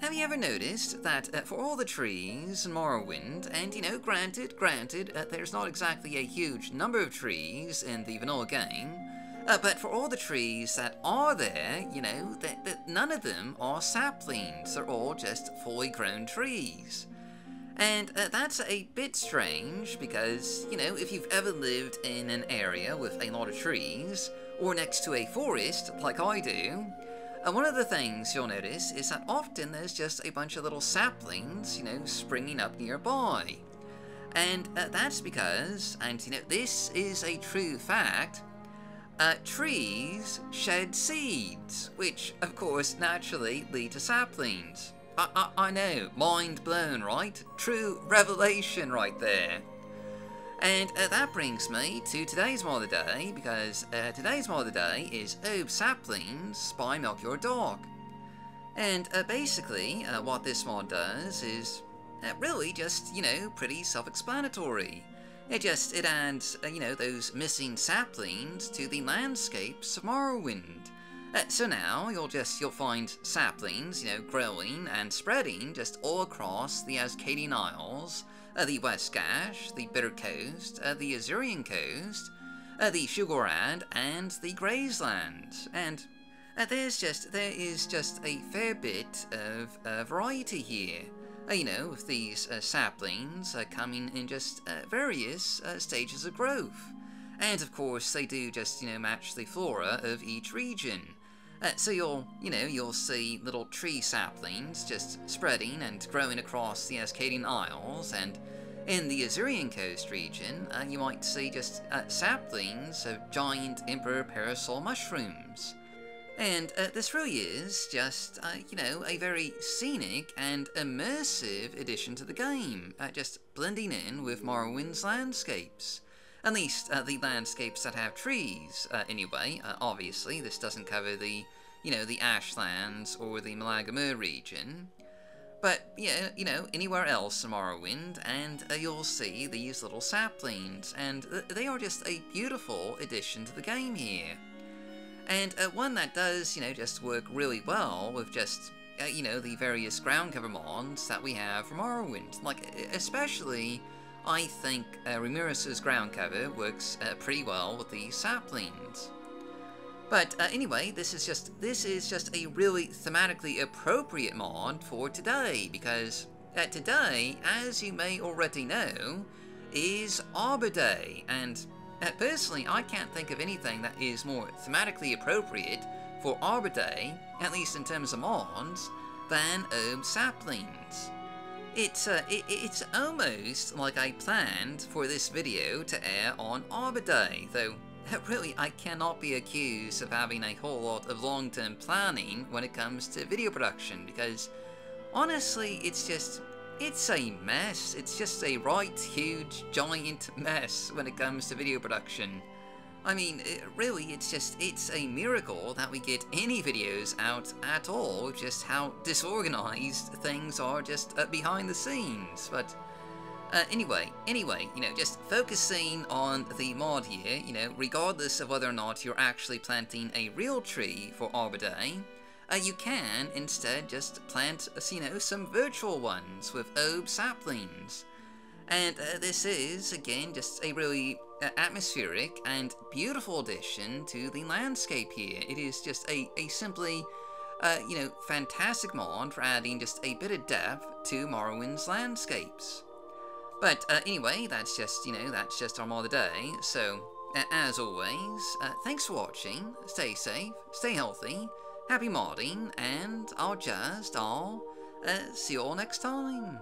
have you ever noticed that for all the trees in Morrowind, and granted, there's not exactly a huge number of trees in the vanilla game, but for all the trees that are there, that none of them are saplings. They're all just fully grown trees. And that's a bit strange because, if you've ever lived in an area with a lot of trees, or next to a forest, like I do, one of the things you'll notice is that often there's just a bunch of little saplings, springing up nearby. And that's because, and this is a true fact, trees shed seeds, which, of course, naturally lead to saplings. I know, mind blown, right? True revelation right there. And that brings me to today's mod of the day, because today's mod of the day is OAAB Saplings by Melchior Dahrk. And basically, what this mod does is really just, pretty self-explanatory. It adds, those missing saplings to the landscapes of Morrowind. So now, you'll find saplings, growing and spreading just all across the Ascadian Isles, the West Gash, the Bitter Coast, the Azurian Coast, the Shugorad, and the Grazeland. And there is just a fair bit of variety here. With these saplings coming in just various stages of growth. And of course, they do just, match the flora of each region. So you'll see little tree saplings just spreading and growing across the Ascadian Isles, and in the Azurian Coast region, you might see just saplings of giant emperor parasol mushrooms. And this really is just, a very scenic and immersive addition to the game, just blending in with Morrowind's landscapes. At least, the landscapes that have trees, anyway. Obviously, this doesn't cover the, the Ashlands or the Molag Amur region. But, yeah, anywhere else in Morrowind, and you'll see these little saplings, and they are just a beautiful addition to the game here. And one that does, just work really well with just, the various groundcover mods that we have for Morrowind. Like, especially, I think Remiros Groundcover works pretty well with the saplings. But anyway, this is just a really thematically appropriate mod for today, because today, as you may already know, is Arbor Day, and personally, I can't think of anything that is more thematically appropriate for Arbor Day, at least in terms of mods, than OAAB Saplings. It's almost like I planned for this video to air on Arbor Day, though really I cannot be accused of having a whole lot of long-term planning when it comes to video production, because honestly it's a mess. It's just a right huge giant mess when it comes to video production. I mean, really, it's a miracle that we get any videos out at all, just how disorganized things are just behind the scenes. But anyway, just focusing on the mod here, regardless of whether or not you're actually planting a real tree for Arbor Day, you can instead just plant, some virtual ones with OAAB Saplings. And this is, again, just a really atmospheric and beautiful addition to the landscape here. It is just a simply, fantastic mod for adding just a bit of depth to Morrowind's landscapes. But anyway, that's just our mod of the day. So, as always, thanks for watching, stay safe, stay healthy, happy modding, and I'll see you all next time.